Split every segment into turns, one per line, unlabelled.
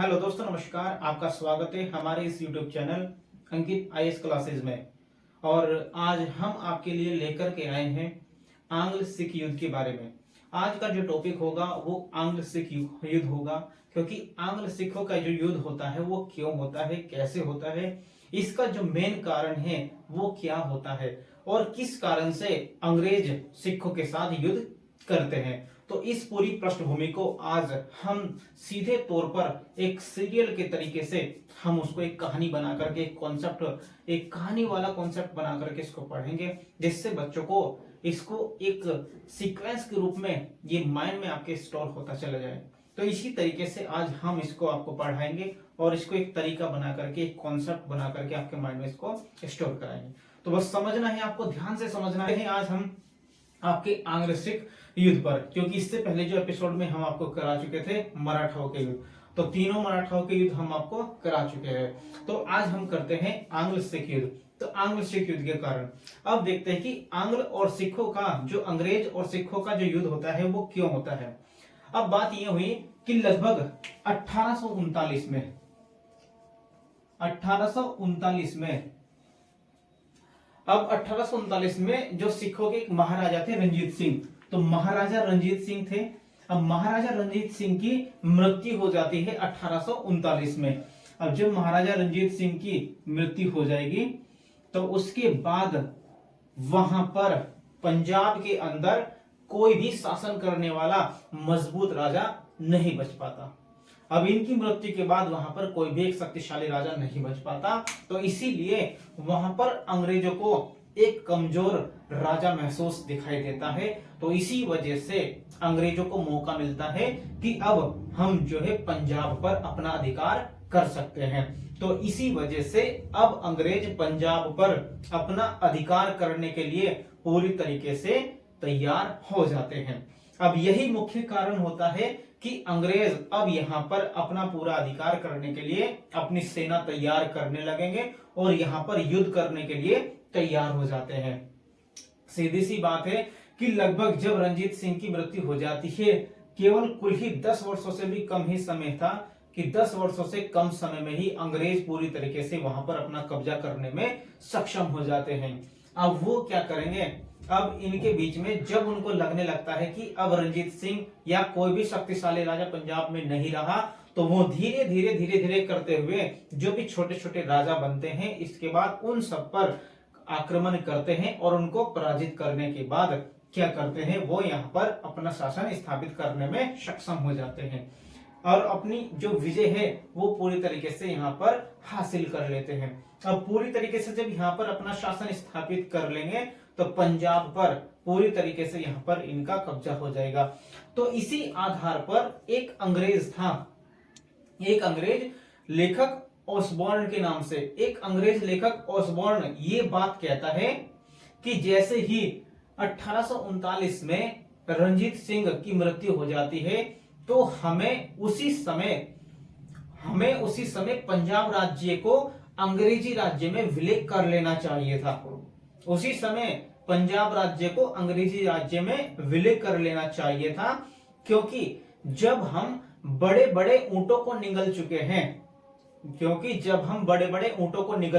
Hello दोस्तों, नमस्कार। आपका स्वागत है हमारे इस YouTube चैनल अंकित आईएएस क्लासेस में। और आज हम आपके लिए लेकर के आए हैं आंग्ल सिख युद्ध के बारे में। आज का जो टॉपिक होगा वो आंग्ल सिख युद्ध होगा, क्योंकि आंग्ल सिखों का जो युद्ध होता है वो क्यों होता है, कैसे होता है, इसका जो मेन कारण है वो क्या होता है और किस कारण से अंग्रेज सिखों के साथ युद्ध करते हैं। तो इस पूरी पृष्ठभूमि को आज हम सीधे तौर पर एक सीरियल के तरीके से हम उसको एक कहानी बना करके एक कहानी वाला कॉन्सेप्ट बना करके इसको पढ़ेंगे, जिससे बच्चों को इसको एक सीक्वेंस के रूप में ये माइंड में आपके स्टोर होता चला जाए। तो इसी तरीके से आज हम इसको आपको पढ़ाएंगे और इसको एक तरीका बना करके, एक कॉन्सेप्ट बना करके आपके माइंड में इसको स्टोर कराएंगे। तो बस समझना है, आपको ध्यान से समझना है। आज हम आपके आंग्ल सिख युद्ध पर, क्योंकि इससे पहले जो एपिसोड में हम आपको करा चुके थे मराठाओं के युद्ध, तो तीनों मराठाओं के युद्ध हम आपको करा चुके हैं। तो आज हम करते हैं आंग्ल सिख युद्ध। तो आंग्ल सिख युद्ध के कारण अब देखते हैं कि आंग्ल और सिखों का जो अंग्रेज और सिखों का जो युद्ध होता है वो क्यों होता है। अब बात यह हुई कि लगभग 1839 में अब 1839 में जो सिखों के एक महाराजा थे रंजीत सिंह, तो महाराजा रंजीत सिंह थे। अब महाराजा रंजीत सिंह की मृत्यु हो जाती है 1839 में। अब जब महाराजा रंजीत सिंह की मृत्यु हो जाएगी तो उसके बाद वहां पर पंजाब के अंदर कोई भी शासन करने वाला मजबूत राजा नहीं बच पाता। अब इनकी मृत्यु के बाद वहां पर कोई भी एक शक्तिशाली राजा नहीं बच पाता, तो इसीलिए वहां पर अंग्रेजों को एक कमजोर राजा महसूस दिखाई देता है। तो इसी वजह से अंग्रेजों को मौका मिलता है कि अब हम जो है पंजाब पर अपना अधिकार कर सकते हैं। तो इसी वजह से अब अंग्रेज पंजाब पर अपना अधिकार करने के लिए पूरी तरीके से तैयार हो जाते हैं। अब यही मुख्य कारण होता है कि अंग्रेज अब यहाँ पर अपना पूरा अधिकार करने के लिए अपनी सेना तैयार करने लगेंगे और यहाँ पर युद्ध करने के लिए तैयार हो जाते हैं। सीधी सी बात है कि लगभग जब रंजीत सिंह की मृत्यु हो जाती है, केवल कुल ही 10 वर्षों से भी कम ही समय था कि 10 वर्षों से कम समय में ही अंग्रेज पूरी तरीके से वहां पर अपना कब्जा करने में सक्षम हो जाते हैं। अब वो क्या करेंगे, अब इनके बीच में जब उनको लगने लगता है कि अब रंजीत सिंह या कोई भी शक्तिशाली राजा पंजाब में नहीं रहा, तो वो धीरे धीरे करते हुए जो भी छोटे छोटे राजा बनते हैं, इसके बाद उन सब पर आक्रमण करते हैं और उनको पराजित करने के बाद क्या करते हैं, वो यहाँ पर अपना शासन स्थापित करने में सक्षम हो जाते हैं और अपनी जो विजय है वो पूरी तरीके से यहाँ पर हासिल कर लेते हैं। अब पूरी तरीके से जब यहाँ पर अपना शासन स्थापित कर लेंगे तो पंजाब पर पूरी तरीके से यहाँ पर इनका कब्जा हो जाएगा। तो इसी आधार पर एक अंग्रेज था, एक अंग्रेज लेखक ऑसबॉर्न के नाम से एक अंग्रेज लेखक ऑसबॉर्न ये बात कहता है कि जैसे ही 1839 में रंजीत सिंह की मृत्यु हो जाती है तो हमें उसी समय पंजाब राज्य को अंग्रेजी राज्य में विलय कर लेना चाहिए था। उसी समय पंजाब राज्य को अंग्रेजी राज्य में विलय कर लेना चाहिए था, क्योंकि जब हम बड़े बड़े ऊंटों को निगल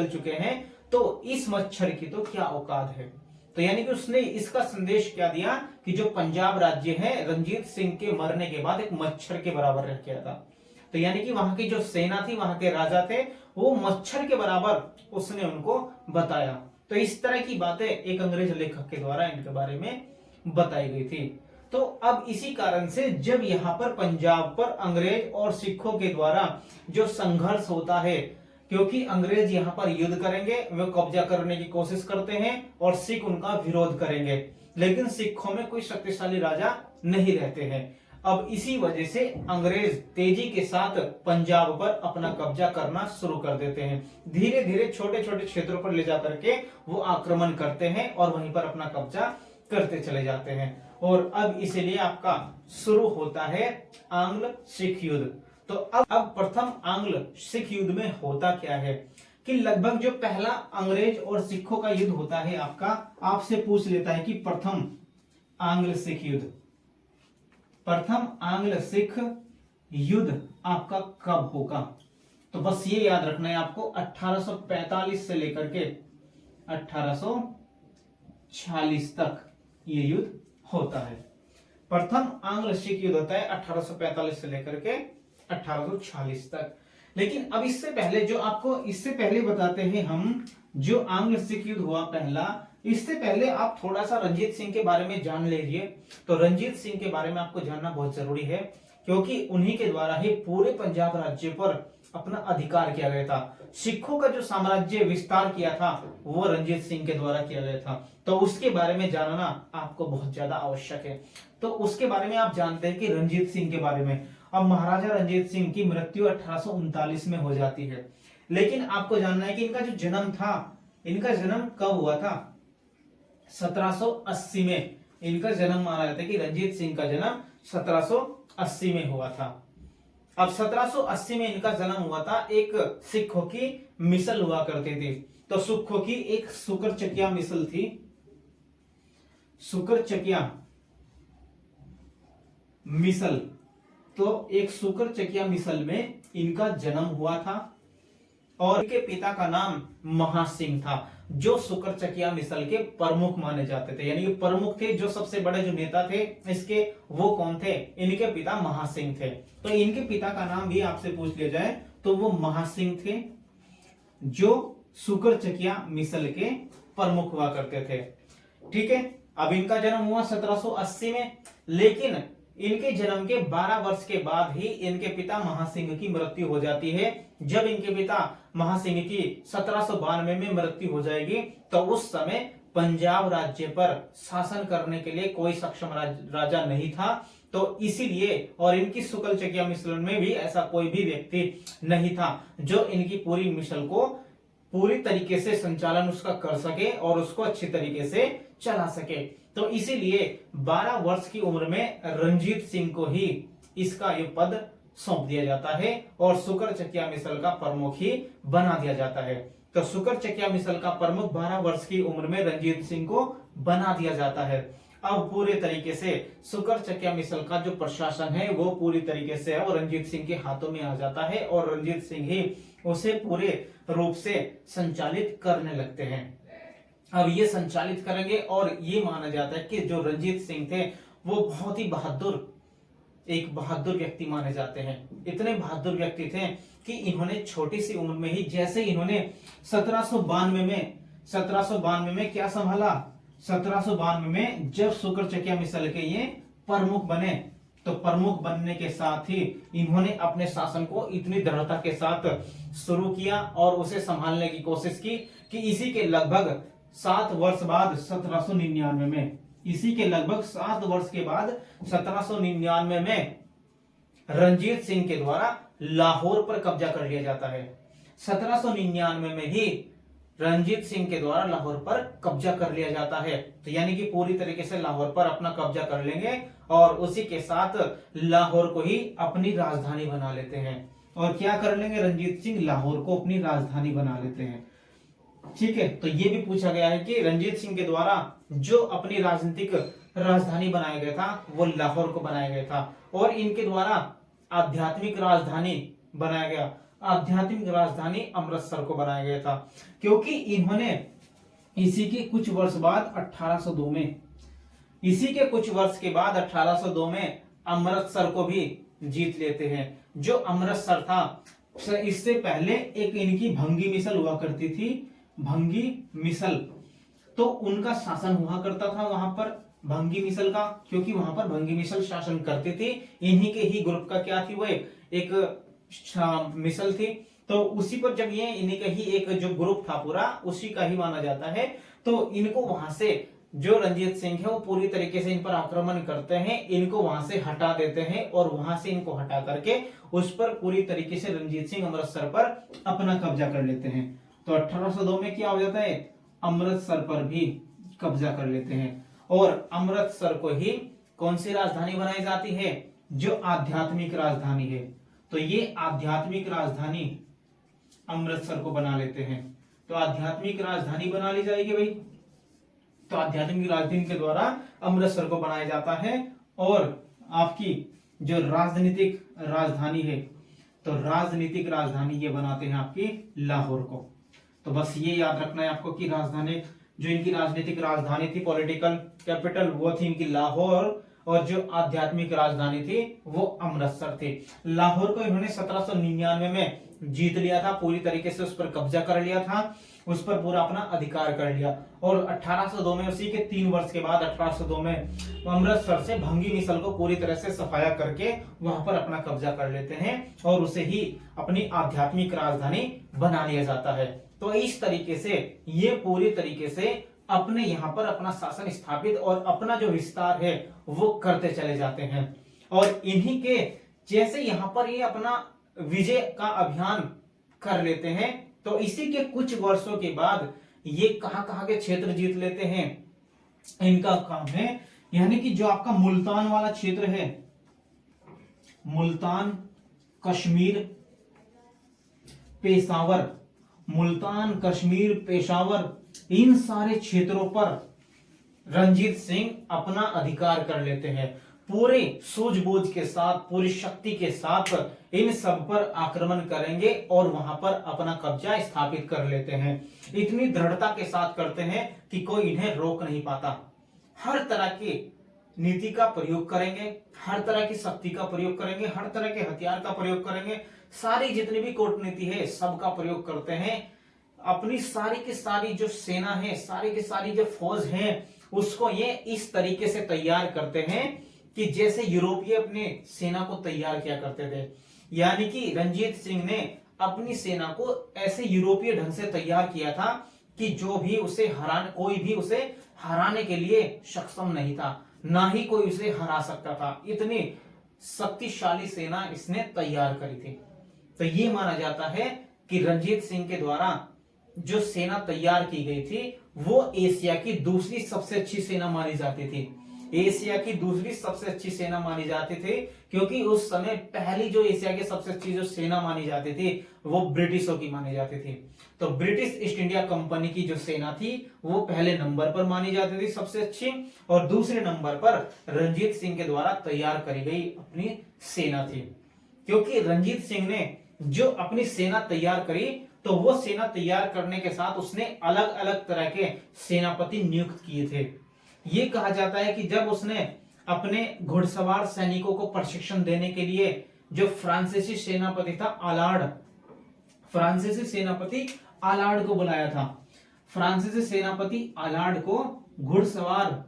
चुके हैं तो इस मच्छर की तो क्या औकात है। तो यानी कि उसने इसका संदेश क्या दिया कि जो पंजाब राज्य है रंजीत सिंह के मरने के बाद एक मच्छर के बराबर रह गया था। तो यानी कि वहां की जो सेना थी, वहां के राजा थे, वो मच्छर के बराबर उसने उनको बताया। तो इस तरह की बातें एक अंग्रेज लेखक के द्वारा इनके बारे में बताई गई थी। तो अब इसी कारण से जब यहाँ पर पंजाब पर अंग्रेज और सिखों के द्वारा जो संघर्ष होता है, क्योंकि अंग्रेज यहाँ पर युद्ध करेंगे, वे कब्जा करने की कोशिश करते हैं और सिख उनका विरोध करेंगे, लेकिन सिखों में कोई शक्तिशाली राजा नहीं रहते हैं। अब इसी वजह से अंग्रेज तेजी के साथ पंजाब पर अपना कब्जा करना शुरू कर देते हैं। धीरे धीरे छोटे छोटे क्षेत्रों पर ले जाकर के वो आक्रमण करते हैं और वहीं पर अपना कब्जा करते चले जाते हैं। और अब इसीलिए आपका शुरू होता है आंग्ल सिख युद्ध। तो अब प्रथम आंग्ल सिख युद्ध में होता क्या है कि लगभग जो पहला अंग्रेज और सिखों का युद्ध होता है, आपसे पूछ लेता है कि प्रथम आंग्ल सिख युद्ध आपका कब होगा। तो बस ये याद रखना है आपको, 1845 से लेकर के 1846 तक ये युद्ध होता है। प्रथम आंग्ल सिख युद्ध होता है 1845 से लेकर के 1846 तक। लेकिन अब इससे पहले जो आपको इससे पहले बताते हैं हम, जो आंग्ल सिख युद्ध हुआ पहला, इससे पहले आप थोड़ा सा रंजीत सिंह के बारे में जान लीजिए। तो रंजीत सिंह के बारे में आपको जानना बहुत जरूरी है, क्योंकि उन्हीं के द्वारा ही पूरे पंजाब राज्य पर अपना अधिकार किया गया था। सिखों का जो साम्राज्य विस्तार किया था वो रंजीत सिंह के द्वारा किया गया था। तो उसके बारे में जानना आपको बहुत ज्यादा आवश्यक है। तो उसके बारे में आप जानते हैं कि रंजीत सिंह के बारे में, अब महाराजा रंजीत सिंह की मृत्यु 1839 में हो जाती है। लेकिन आपको जानना है कि इनका जो जन्म था, इनका जन्म कब हुआ था? 1780 में इनका जन्म माना जाता है कि रंजीत सिंह का जन्म 1780 में हुआ था। अब 1780 में इनका जन्म हुआ था। एक सिखों की मिसल हुआ करती थी। तो सिखों की एक सुकरचकिया मिसल थी, सुकरचकिया मिसल। तो एक सुकरचकिया मिसल में इनका जन्म हुआ था और इनके पिता का नाम महासिंह था, जो सुकरचकिया मिसल के प्रमुख माने जाते थे। यानी कि प्रमुख थे, जो सबसे बड़े जो नेता थे इसके, वो कौन थे? इनके पिता महासिंह थे। तो इनके पिता का नाम भी आपसे पूछ लिया जाए तो वो महासिंह थे, जो सुकरचकिया मिसल के प्रमुख हुआ करते थे। ठीक है, अब इनका जन्म हुआ 1780 में, लेकिन इनके जन्म के 12 वर्ष के बाद ही इनके पिता महासिंह की मृत्यु हो जाती है। जब इनके पिता महासिंह की 1792 में मृत्यु हो जाएगी, तो उस समय पंजाब राज्य पर शासन करने के लिए कोई सक्षम राजा नहीं था। तो इसीलिए, और इनकी सुकरचकिया मिसल में भी ऐसा कोई भी व्यक्ति नहीं था जो इनकी पूरी मिसल को पूरी तरीके से संचालन उसका कर सके और उसको अच्छी तरीके से चला सके। तो इसीलिए 12 वर्ष की उम्र में रंजीत सिंह को ही इसका ये पद सौंप दिया जाता है और सुकरचकिया मिसल का प्रमुख ही बना दिया जाता है। तो सुकरचकिया मिसल का प्रमुख 12 वर्ष की उम्र में रंजीत सिंह को बना दिया जाता है। अब पूरे तरीके से सुकरचकिया मिसल का जो प्रशासन है वो पूरी तरीके से अब रंजीत सिंह के हाथों में आ जाता है और रंजीत सिंह ही उसे पूरे रूप से संचालित करने लगते हैं। अब ये संचालित करेंगे और ये माना जाता है कि जो रंजीत सिंह थे वो बहुत ही एक बहादुर व्यक्ति माने जाते हैं। इतने बहादुर व्यक्ति थे कि इन्होंने छोटी सी उम्र में ही, जैसे इन्होंने 1792 में क्या संभाला, 1792 में जब सुकरचकिया मिसल के ये प्रमुख बने, तो प्रमुख बनने के साथ ही इन्होंने अपने शासन को इतनी दृढ़ता के साथ शुरू किया और उसे संभालने की कोशिश की कि इसी के लगभग 7 वर्ष बाद 1799 में, इसी के लगभग 7 वर्ष के बाद 1799 में रंजीत सिंह के द्वारा लाहौर पर कब्जा कर लिया जाता है। 1799 में ही रंजीत सिंह के द्वारा लाहौर पर कब्जा कर लिया जाता है। तो यानी कि पूरी तरीके से लाहौर पर अपना कब्जा कर लेंगे और उसी के साथ लाहौर को ही अपनी राजधानी बना लेते हैं। और क्या कर लेंगे? रंजीत सिंह लाहौर को अपनी राजधानी बना लेते हैं। ठीक है, तो ये भी पूछा गया है कि रंजीत सिंह के द्वारा जो अपनी राजनीतिक राजधानी बनाया गया था वो लाहौर को बनाया गया था और इनके द्वारा आध्यात्मिक राजधानी बनाया गया, आध्यात्मिक राजधानी अमृतसर को बनाया गया था, क्योंकि इन्होंने इसी के कुछ वर्ष बाद 1802 में, इसी के कुछ वर्ष के बाद 1802 में अमृतसर को भी जीत लेते हैं। जो अमृतसर था, इससे पहले एक इनकी भंगी मिसल हुआ करती थी, भंगी मिसल, तो उनका शासन हुआ करता था वहां पर भंगी मिसल का, क्योंकि वहां पर भंगी मिसल शासन करती थी। इन्हीं के ही ग्रुप का क्या थी, वो एक मिसल थी। तो उसी पर जब ये इन्हीं का ही एक जो ग्रुप था पूरा उसी का ही माना जाता है, तो इनको वहां से जो रंजीत सिंह है वो पूरी तरीके से इन पर आक्रमण करते हैं, इनको वहां से हटा देते हैं और वहां से इनको हटा करके उस पर पूरी तरीके से रंजीत सिंह अमृतसर पर अपना कब्जा कर लेते हैं। तो 1802 में क्या हो जाता है, अमृतसर पर भी कब्जा कर लेते हैं और अमृतसर को ही कौन सी राजधानी बनाई जाती है, जो आध्यात्मिक राजधानी है। तो ये आध्यात्मिक राजधानी अमृतसर को बना लेते हैं। तो आध्यात्मिक राजधानी बना ली जाएगी भाई, तो आध्यात्मिक राजधानी के द्वारा अमृतसर को बनाया जाता है और आपकी जो राजनीतिक राजधानी है तो राजनीतिक राजधानी ये बनाते हैं आपकी लाहौर को। तो बस ये याद रखना है आपको कि राजधानी, जो इनकी राजनीतिक राजधानी थी, पॉलिटिकल कैपिटल, वो थी इनकी लाहौर, और जो आध्यात्मिक राजधानी थी वो अमृतसर थी। लाहौर को इन्होंने 1799 में जीत लिया था, पूरी तरीके से उस पर कब्जा कर लिया था, उस पर पूरा अपना अधिकार कर लिया। और 1802 में, उसी के 3 वर्ष के बाद 1802 में अमृतसर से भंगी मिसल को पूरी तरह से सफाया करके वहां पर अपना कब्जा कर लेते हैं और उसे ही अपनी आध्यात्मिक राजधानी बना लिया जाता है। तो इस तरीके से ये पूरी तरीके से अपने यहाँ पर अपना शासन स्थापित और अपना जो विस्तार है वो करते चले जाते हैं। और इन्हीं के जैसे यहाँ पर ये अपना विजय का अभियान कर लेते हैं, तो इसी के कुछ वर्षों के बाद ये कहां के क्षेत्र जीत लेते हैं, इनका काम है, यानी कि जो आपका मुल्तान वाला क्षेत्र है, मुल्तान, कश्मीर, पेशावर, मुल्तान, कश्मीर, पेशावर, इन सारे क्षेत्रों पर रंजीत सिंह अपना अधिकार कर लेते हैं। पूरे सूझबूझ के साथ, पूरी शक्ति के साथ इन सब पर आक्रमण करेंगे और वहां पर अपना कब्जा स्थापित कर लेते हैं। इतनी दृढ़ता के साथ करते हैं कि कोई इन्हें रोक नहीं पाता। हर तरह की नीति का प्रयोग करेंगे, हर तरह की शक्ति का प्रयोग करेंगे, हर तरह के हथियार का प्रयोग करेंगे, सारी जितनी भी कूटनीति है सबका प्रयोग करते हैं। अपनी सारी की सारी जो सेना है, सारी की सारी जो फौज है, उसको ये इस तरीके से तैयार करते हैं कि जैसे यूरोपीय अपने सेना को तैयार किया करते थे। यानी कि रंजीत सिंह ने अपनी सेना को ऐसे यूरोपीय ढंग से तैयार किया था कि जो भी उसे कोई भी उसे हराने के लिए सक्षम नहीं था, ना ही कोई उसे हरा सकता था। इतनी शक्तिशाली सेना इसने तैयार करी थी। तो ये माना जाता है कि रंजीत सिंह के द्वारा जो सेना तैयार की गई थी वो एशिया की दूसरी सबसे अच्छी सेना मानी जाती थी। एशिया की दूसरी सबसे अच्छी सेना मानी जाती थी, क्योंकि उस समय पहली जो एशिया की सबसे अच्छी जो सेना मानी जाती थी वो ब्रिटिशों की मानी जाती थी। तो ब्रिटिश ईस्ट इंडिया कंपनी की जो सेना थी वो पहले नंबर पर मानी जाती थी सबसे अच्छी, और दूसरे नंबर पर रंजीत सिंह के द्वारा तैयार करी गई अपनी सेना थी। क्योंकि रंजीत सिंह ने जो अपनी सेना तैयार करी, तो वो सेना तैयार करने के साथ उसने अलग अलग तरह के सेनापति नियुक्त किए थे। ये कहा जाता है कि जब उसने अपने घुड़सवार सैनिकों को प्रशिक्षण देने के लिए जो फ्रांसीसी सेनापति था अलार्ड, फ्रांसीसी सेनापति अलार्ड को बुलाया था। फ्रांसीसी सेनापति अलार्ड को घुड़सवार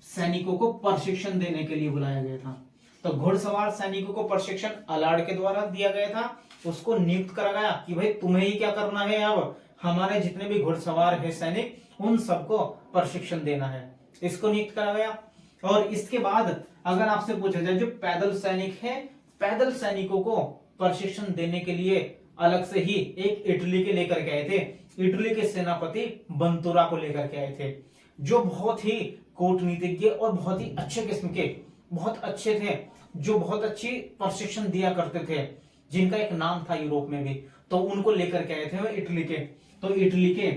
सैनिकों को प्रशिक्षण देने के लिए बुलाया गया था। तो घुड़सवार सैनिकों को प्रशिक्षण अलार्ड के द्वारा दिया गया था। उसको नियुक्त करा गया कि भाई तुम्हें ही क्या करना है, अब हमारे जितने भी घुड़सवार है सैनिक उन सबको प्रशिक्षण देना है, इसको नियुक्त करा गया। और इसके बाद अगर आपसे पूछा जाए जो पैदल सैनिक है, पैदल सैनिकों को प्रशिक्षण देने के लिए अलग से ही एक इटली के लेकर के आए थे। इटली के सेनापति बंतुरा को लेकर के आए थे, जो बहुत ही कूटनीतिज्ञ और बहुत ही अच्छे किस्म के, बहुत अच्छे थे, जो बहुत अच्छी प्रशिक्षण दिया करते थे, जिनका एक नाम था यूरोप में भी। तो उनको लेकर के आए थे वो इटली के। तो इटली के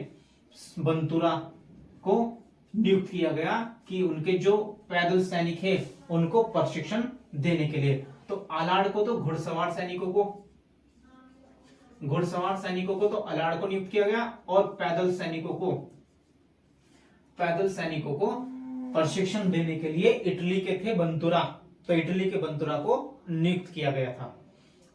बंतुरा को नियुक्त किया गया कि उनके जो पैदल सैनिक है उनको प्रशिक्षण देने के लिए। तो अलार्ड को तो घुड़सवार सैनिकों को तो अलार्ड को नियुक्त किया गया, और पैदल सैनिकों को प्रशिक्षण देने के लिए इटली के थे बंतुरा, तो इटली के बंतुरा को नियुक्त किया गया था।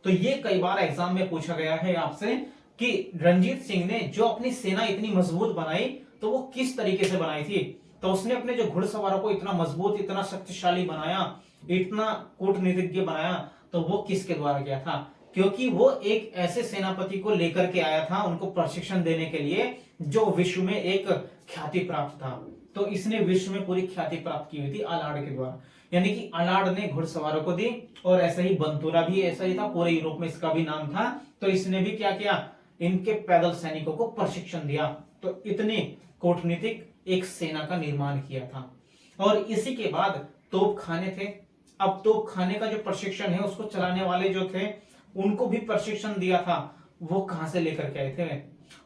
तो ये कई बार एग्जाम में पूछा गया है आपसे कि रंजीत सिंह ने जो अपनी सेना इतनी मजबूत बनाई तो वो किस तरीके से बनाई थी। तो उसने अपने जो घुड़सवारों को इतना मजबूत, इतना शक्तिशाली बनाया, इतना कूटनीतिज्ञ बनाया, तो वो किसके द्वारा किया था? क्योंकि वो एक ऐसे सेनापति को लेकर के आया था उनको प्रशिक्षण देने के लिए जो विश्व में एक ख्याति प्राप्त था। तो इसने विश्व में पूरी ख्याति प्राप्त की हुई थी अलार्ड के द्वारा। यानी कि अलार्ड ने घुड़सवारों को दी, और ऐसा ही बंतुरा भी ऐसा ही था, पूरे यूरोप में इसका भी नाम था। तो इसने भी क्या किया, इनके पैदल सैनिकों को प्रशिक्षण दिया। तो इतनी कूटनीतिक एक सेना का निर्माण किया था। और इसी के बाद तोपखाने थे। अब तोपखाने का जो प्रशिक्षण है उसको चलाने वाले जो थे उनको भी प्रशिक्षण दिया था। वो कहां से लेकर के आए थे?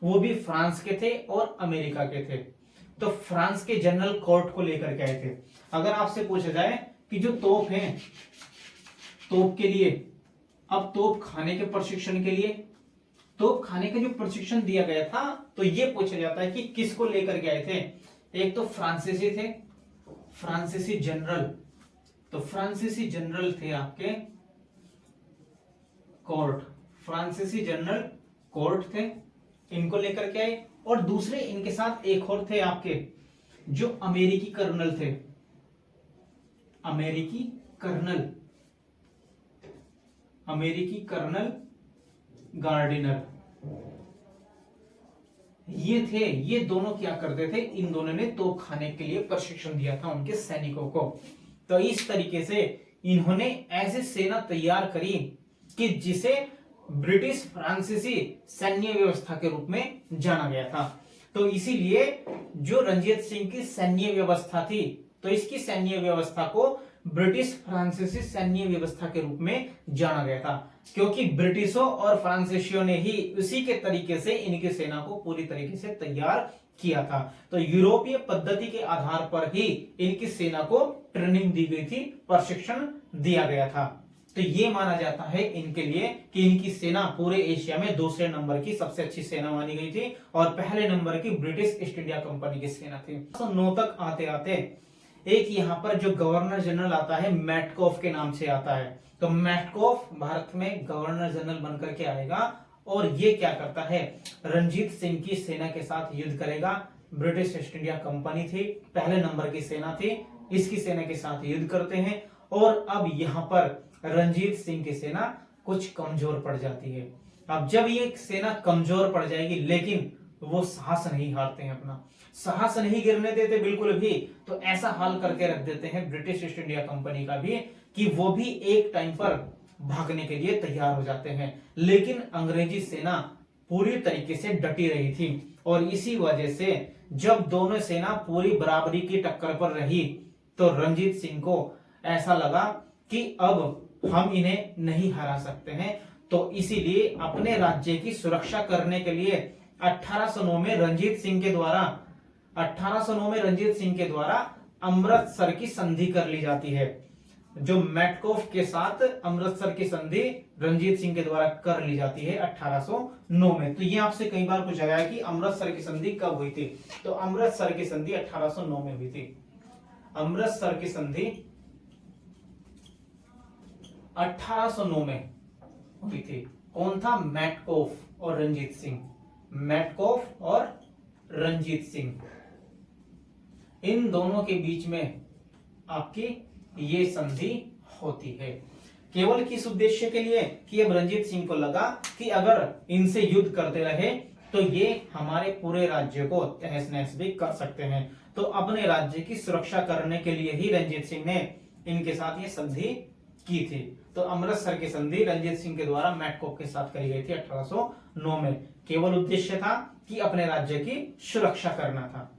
वो भी फ्रांस के थे और अमेरिका के थे। तो फ्रांस के जनरल कोर्ट को लेकर के आए थे। अगर आपसे पूछा जाए कि जो तोप है, तोप के लिए अब तोप खाने के प्रशिक्षण के लिए, तोप खाने का जो प्रशिक्षण दिया गया था, तो ये पूछा जाता है कि किसको लेकर के आए थे। एक तो फ्रांसीसी थे, फ्रांसीसी जनरल, तो फ्रांसीसी जनरल थे आपके कोर्ट, फ्रांसीसी जनरल कोर्ट थे, इनको लेकर के आए। और दूसरे इनके साथ एक और थे आपके जो अमेरिकी कर्नल थे, अमेरिकी कर्नल, अमेरिकी कर्नल गार्डिनर, ये थे। ये दोनों क्या करते थे, इन दोनों ने तोप खाने के लिए प्रशिक्षण दिया था उनके सैनिकों को। तो इस तरीके से इन्होंने ऐसी सेना तैयार करी कि जिसे ब्रिटिश फ्रांसीसी सैन्य व्यवस्था के रूप में जाना गया था। तो इसीलिए जो रणजीत सिंह की सैन्य व्यवस्था थी, तो इसकी सैन्य व्यवस्था को ब्रिटिश फ्रांसीसी सैन्य व्यवस्था के रूप में जाना गया था, क्योंकि ब्रिटिशों और फ्रांसीसियों ने ही उसी के तरीके से इनकी सेना को पूरी तरीके से तैयार किया था। तो यूरोपीय पद्धति के आधार पर ही इनकी सेना को ट्रेनिंग दी गई थी, प्रशिक्षण दिया गया था। तो ये माना जाता है इनके लिए कि इनकी सेना पूरे एशिया में दूसरे नंबर की सबसे अच्छी सेना मानी गई थी और पहले नंबर की ब्रिटिश ईस्ट इंडिया कंपनी की सेना थी। 1909 तक आते आते एक यहाँ पर जो गवर्नर जनरल आता है मैटकॉफ के नाम से आता है। तो मैटकॉफ भारत में गवर्नर जनरल बनकर के आएगा और ये क्या करता है, रणजीत सिंह की सेना के साथ युद्ध करेगा। ब्रिटिश ईस्ट इंडिया कंपनी थी, पहले नंबर की सेना थी, इसकी सेना के साथ युद्ध करते हैं। और अब यहाँ पर रणजीत सिंह की सेना कुछ कमजोर पड़ जाती है। अब जब ये सेना कमजोर पड़ जाएगी, लेकिन वो साहस नहीं हारते हैं, अपना साहस नहीं गिरने देते बिल्कुल भी। तो ऐसा हाल करके रख देते हैं ब्रिटिश ईस्ट इंडिया कंपनी का भी कि वो भी एक टाइम पर भागने के लिए तैयार हो जाते हैं। लेकिन अंग्रेजी सेना पूरी तरीके से डटी रही थी और इसी वजह से जब दोनों सेना पूरी बराबरी की टक्कर पर रही, तो रणजीत सिंह को ऐसा लगा कि अब हम इन्हें नहीं हरा सकते हैं। तो इसीलिए अपने राज्य की सुरक्षा करने के लिए 1809 में रणजीत सिंह के द्वारा अमृतसर की संधि कर ली जाती है। जो मैटकॉफ के साथ अमृतसर की संधि रणजीत सिंह के द्वारा कर ली जाती है 1809 में। तो ये आपसे कई बार पूछा गया है कि अमृतसर की संधि कब हुई थी। तो अमृतसर की संधि 1809 में हुई थी। अमृतसर की संधि 1809 में हुई थी। कौन था, मैटकॉफ और रणजीत सिंह, मैटकॉफ और रणजीत सिंह, इन दोनों के बीच में आपकी ये संधि होती है। केवल किस उद्देश्य के लिए कि अब रणजीत सिंह को लगा कि अगर इनसे युद्ध करते रहे तो ये हमारे पूरे राज्य को तहस नहस भी कर सकते हैं। तो अपने राज्य की सुरक्षा करने के लिए ही रणजीत सिंह ने इनके साथ ये संधि की थी। तो अमृतसर की संधि रणजीत सिंह के द्वारा मैटकॉफ के साथ करी गई थी 1809 में। केवल उद्देश्य था कि अपने राज्य की सुरक्षा करना था।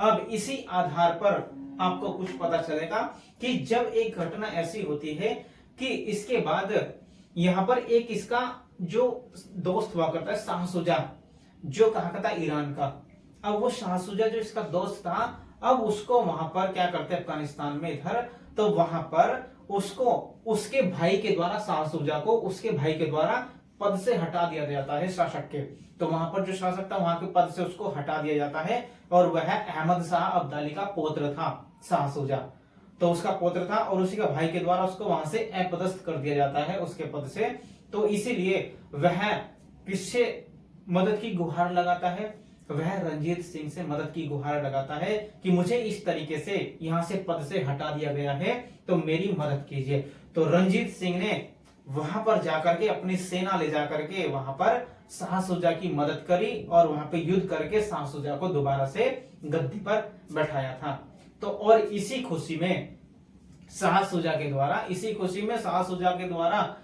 अब इसी आधार पर आपको कुछ पता चलेगा कि जब एक घटना ऐसी होती है कि इसके बाद यहाँ पर एक इसका जो दोस्त हुआ करता है शाहसुजा, जो कहा करता है ईरान का। अब वो शाहसुजा जो इसका दोस्त था, अब उसको वहां पर क्या करते हैं अफगानिस्तान में इधर, तो वहां पर उसको उसके भाई के द्वारा, शाहसुजा को उसके भाई के द्वारा पद से हटा दिया जाता है शासक के। तो वहां पर जो शासक था वहां के पद से उसको हटा दिया जाता है और वह अहमद शाह अब्दाली का पौत्र था शाहसुजा। तो उसका पौत्र था और उसी का भाई के द्वारा उसको वहां से अपदस्थ कर दिया जाता है उसके पद से। तो इसीलिए वह किससे मदद की गुहार लगाता है, वह रणजीत सिंह से मदद की गुहार लगाता है कि मुझे इस तरीके से यहां से पद से हटा दिया गया है, तो मेरी मदद कीजिए। तो रणजीत सिंह ने वहां पर जाकर के अपनी सेना ले जाकर के वहां पर शाहसुजा की मदद करी और वहां पे युद्ध करके शाहसुजा को दोबारा से गद्दी पर बैठाया था। तो और इसी खुशी में शाहसुजा के द्वारा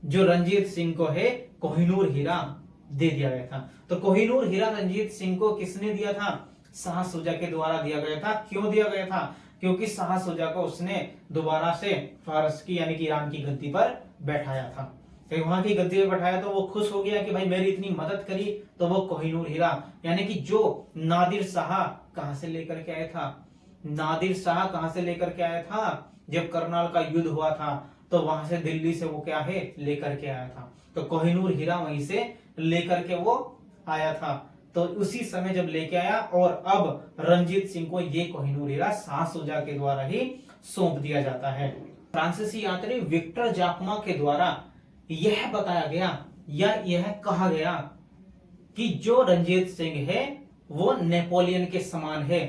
जो रंजीत सिंह को है कोहिनूर हीरा दे दिया गया था। तो कोहिनूर हीरा रंजीत सिंह को किसने दिया था, शाहसुजा के द्वारा दिया गया था। क्यों दिया गया था, क्योंकि शाहसुजा को उसने दोबारा से फारस की यानी कि ईरान की गद्दी पर बैठाया था। तो वहां की गद्दी पर बैठाया तो वो खुश हो गया कि भाई मेरी इतनी मदद करी। तो वो कोहिनूर हीरा यानी कि जो नादिर शाह कहां से लेकर के आया था, नादिर शाह कहां से लेकर के आया था, जब करनाल का युद्ध हुआ था तो वहां से दिल्ली से वो क्या है लेकर के आया था। तो कोहिनूर हीरा वहीं से लेकर के वो आया था। तो उसी समय जब लेके आया और अब रंजीत सिंह को ये कोहिनूर हीरा शाह सुजा के द्वारा ही सौंप दिया जाता है। फ्रांसीसी यात्री विक्टर जाकमा के द्वारा यह बताया गया या यह कहा गया कि जो रंजीत सिंह है वो नेपोलियन के समान है।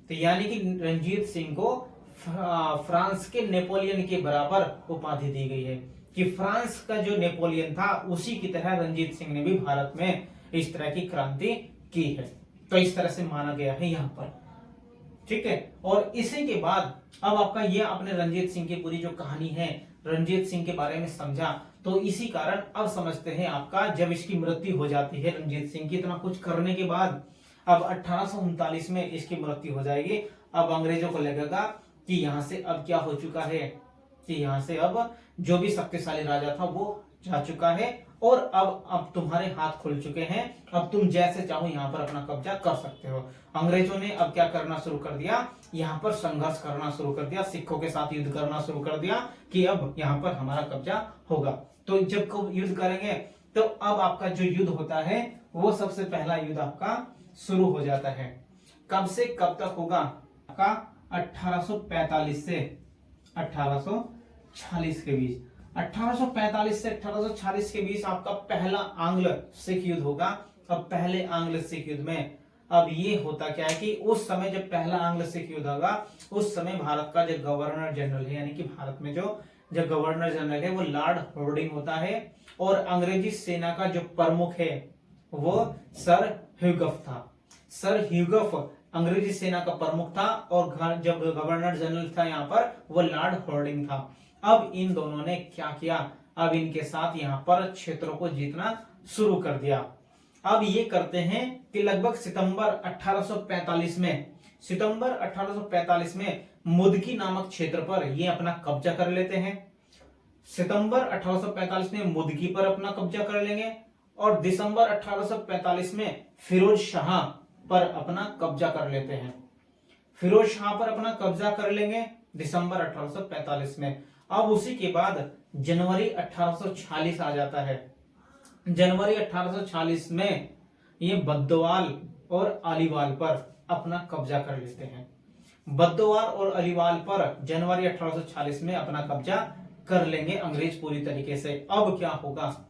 तो यानी कि रंजीत सिंह को फ्रांस के नेपोलियन के बराबर उपाधि दी गई है कि फ्रांस का जो नेपोलियन था उसी की तरह रंजीत सिंह ने भी भारत में इस तरह की क्रांति की है। तो इस तरह से माना गया है यहाँ पर, ठीक है। और इसी के बाद अब आपका ये आपने रंजीत सिंह की पूरी जो कहानी है, रंजीत सिंह के बारे में समझा। तो इसी कारण अब समझते हैं आपका जब इसकी मृत्यु हो जाती है रंजीत सिंह की, इतना कुछ करने के बाद अब 1839 में इसकी मृत्यु हो जाएगी। अब अंग्रेजों को लगेगा कि यहाँ से अब क्या हो चुका है कि यहाँ से अब जो भी शक्तिशाली राजा था वो जा चुका है और अब तुम्हारे हाथ खुल चुके हैं, अब तुम जैसे चाहो यहाँ पर अपना कब्जा कर सकते हो। अंग्रेजों ने अब क्या करना शुरू कर दिया, यहाँ पर संघर्ष करना शुरू कर दिया, सिखों के साथ युद्ध करना शुरू कर दिया कि अब यहाँ पर हमारा कब्जा होगा। तो जब कब युद्ध करेंगे तो अब आपका जो युद्ध होता है वो सबसे पहला युद्ध आपका शुरू हो जाता है। कब से कब तक होगा आपका 1845 से 1846 के बीच। 1845 से 1846 के बीच आपका पहला आंग्ल सिख युद्ध होगा। अब पहले आंग्ल सिख युद्ध में अब ये होता क्या है कि उस समय जब पहला आंग्ल सिख युद्ध होगा उस समय भारत का जो गवर्नर जनरल है, यानी कि भारत में जो गवर्नर जनरल है वो लॉर्ड हार्डिंग होता है और अंग्रेजी सेना का जो प्रमुख है वो सर ह्यूगफ था। सर ह्यूगफ अंग्रेजी सेना का प्रमुख था और जब गवर्नर जनरल था यहाँ पर वो लॉर्ड हार्डिंग था। अब इन दोनों ने क्या किया, अब इनके साथ यहाँ पर क्षेत्रों को जीतना शुरू कर दिया। अब ये करते हैं कि लगभग सितंबर 1845 में मुदकी नामक क्षेत्र पर ये अपना कब्जा कर लेते हैं। सितंबर 1845 में मुदकी पर अपना कब्जा कर लेंगे और दिसंबर 1845 में फिरोज शाह पर अपना कब्जा कर लेते हैं। फिरोज शाह पर अपना कब्जा कर लेंगे दिसंबर 1845 में। अब उसी के बाद जनवरी 1846 आ जाता है। जनवरी 1846 में ये बद्दोवाल और अलीवाल पर अपना कब्जा कर लेते हैं। बद्दोवाल और अलीवाल पर जनवरी 1846 में अपना कब्जा कर लेंगे अंग्रेज पूरी तरीके से। अब क्या होगा,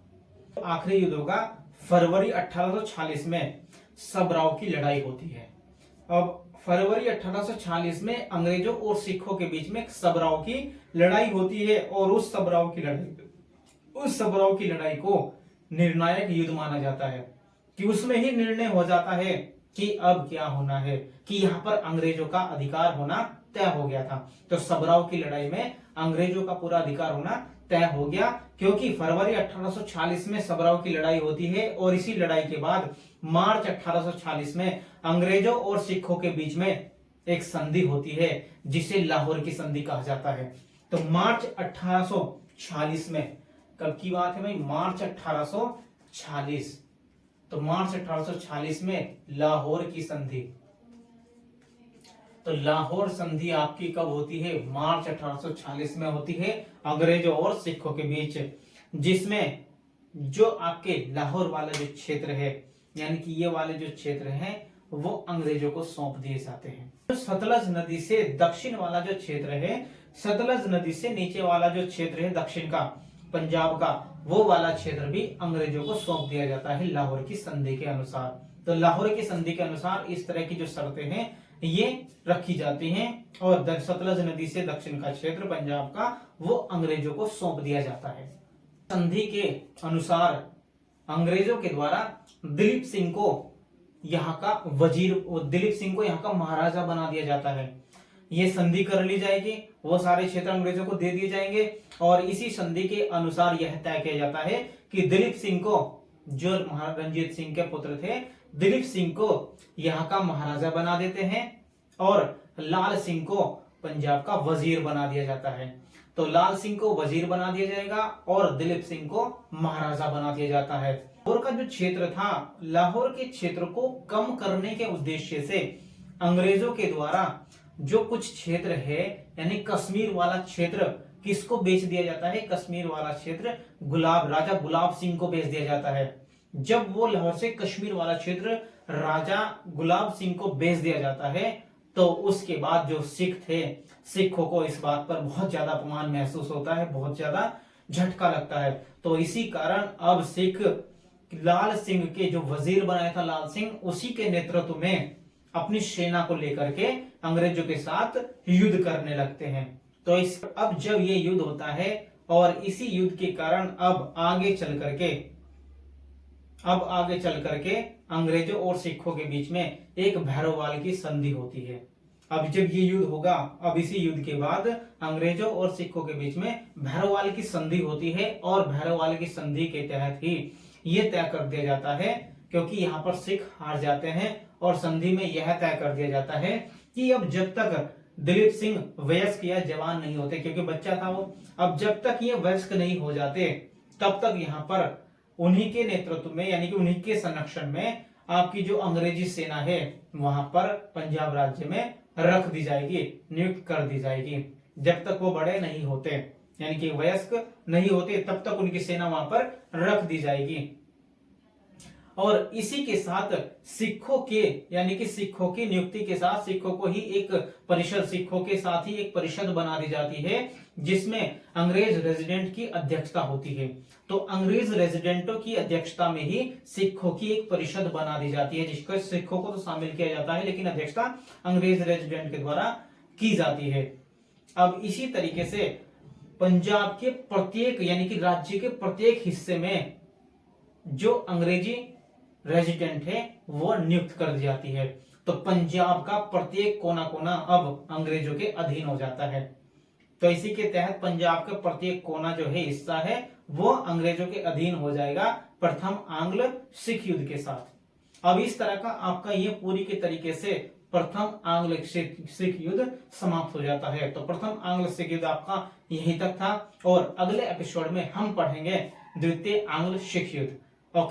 आखिरी युद्ध होगा फरवरी 1846 में सबराव की लड़ाई होती है। अब फरवरी 1846 में अंग्रेजों और सिखों के बीच में सबराव की लड़ाई होती है और उस सबराव की लड़ाई को निर्णायक युद्ध माना जाता है कि उसमें ही निर्णय हो जाता है कि अब क्या होना है, कि यहाँ पर अंग्रेजों का अधिकार होना तय हो गया था। तो सबराव की लड़ाई में अंग्रेजों का पूरा अधिकार होना तय हो गया क्योंकि फरवरी 1846 में सबराव की लड़ाई होती है और इसी लड़ाई के बाद मार्च 1846 में अंग्रेजों और सिखों के बीच में एक संधि होती है जिसे लाहौर की संधि कहा जाता है। तो मार्च 1846 में, कब की बात है भाई, मार्च 1846। तो मार्च 1846 में लाहौर की संधि, तो लाहौर संधि आपकी कब होती है, मार्च 1846 में होती है अंग्रेजों और सिखों के बीच, जिसमें जो आपके लाहौर वाला जो क्षेत्र है, यानी कि ये वाले जो क्षेत्र हैं वो अंग्रेजों को सौंप दिए जाते हैं। तो सतलज नदी से दक्षिण वाला जो क्षेत्र है, सतलज नदी से नीचे वाला जो क्षेत्र है दक्षिण का, पंजाब का, वो वाला क्षेत्र भी अंग्रेजों को सौंप दिया जाता है लाहौर की संधि के अनुसार। तो लाहौर की संधि के अनुसार इस तरह की जो शर्तें हैं ये रखी जाती हैं और सतलज नदी से दक्षिण का क्षेत्र पंजाब का वो अंग्रेजों को सौंप दिया जाता है। संधि के अनुसार अंग्रेजों के द्वारा दिलीप सिंह को यहाँ का वजीर, दिलीप सिंह को यहाँ का महाराजा बना दिया जाता है। ये संधि कर ली जाएगी, वो सारे क्षेत्र अंग्रेजों को दे दिए जाएंगे और इसी संधि के अनुसार यह तय किया जाता है कि दिलीप सिंह को, जो रंजीत सिंह के पुत्र थे, दिलीप सिंह को यहाँ का महाराजा बना देते हैं और लाल सिंह को पंजाब का वजीर बना दिया जाता है। तो लाल सिंह को वजीर बना दिया जाएगा और दिलीप सिंह को महाराजा बना दिया जाता है। लाहौर का जो क्षेत्र था, लाहौर के क्षेत्र को कम करने के उद्देश्य से अंग्रेजों के द्वारा जो कुछ क्षेत्र है, यानी कश्मीर वाला क्षेत्र किसको बेच दिया जाता है? कश्मीर वाला क्षेत्र राजा गुलाब सिंह को बेच दिया जाता है। जब वो लाहौर से कश्मीर वाला क्षेत्र राजा गुलाब सिंह को बेच दिया जाता है, तो उसके बाद जो सिख थे, सिखों को इस बात पर बहुत ज्यादा अपमान महसूस होता है, बहुत ज्यादा झटका लगता है। तो इसी कारण अब सिख लाल सिंह के जो वजीर बनाया था लाल सिंह, उसी के नेतृत्व में अपनी सेना को लेकर के अंग्रेजों के साथ युद्ध करने लगते हैं। तो अब जब ये युद्ध होता है और इसी युद्ध के कारण अब आगे चल करके अंग्रेजों और सिखों के बीच में एक भैरववाल की संधि होती है। अब जब ये युद्ध होगा, अब इसी युद्ध के बाद अंग्रेजों और सिखों के बीच में भैरववाल की संधि होती है, और भैरववाल की संधि के तहत ही ये तय कर दिया जाता है, क्योंकि यहाँ पर सिख हार जाते हैं और संधि में यह तय कर दिया जाता है कि अब जब तक दिलीप सिंह वयस्क या जवान नहीं होते, क्योंकि बच्चा था वो, अब जब तक ये वयस्क नहीं हो जाते तब तक यहाँ पर उन्हीं के नेतृत्व में, यानी कि उन्हीं के संरक्षण में आपकी जो अंग्रेजी सेना है वहां पर पंजाब राज्य में रख दी जाएगी, नियुक्त कर दी जाएगी। जब तक वो बड़े नहीं होते, यानी कि वयस्क नहीं होते, तब तक उनकी सेना वहां पर रख दी जाएगी। और इसी के साथ सिखों के, यानी कि सिखों की नियुक्ति के साथ सिखों को ही एक परिषद, सिखों के साथ ही एक परिषद बना दी जाती है, जिसमें अंग्रेज रेजिडेंट की अध्यक्षता होती है। तो अंग्रेज रेजिडेंटों की अध्यक्षता में ही सिखों की एक परिषद बना दी जाती है, जिसको सिखों को तो शामिल किया जाता है, लेकिन अध्यक्षता अंग्रेज रेजिडेंट के द्वारा की जाती है। अब इसी तरीके से पंजाब के प्रत्येक, यानी कि राज्य के प्रत्येक हिस्से में जो अंग्रेजी रेजिडेंट है वो नियुक्त कर दी जाती है। तो पंजाब का प्रत्येक कोना कोना अब अंग्रेजों के अधीन हो जाता है। तो इसी के तहत पंजाब का प्रत्येक कोना जो है, हिस्सा है, वो अंग्रेजों के अधीन हो जाएगा प्रथम आंग्ल सिख युद्ध के साथ। अब इस तरह का आपका ये पूरी के तरीके से प्रथम आंग्ल सिख युद्ध समाप्त हो जाता है। तो प्रथम आंग्ल सिख युद्ध आपका यहीं तक था, और अगले एपिसोड में हम पढ़ेंगे द्वितीय आंग्ल सिख युद्ध।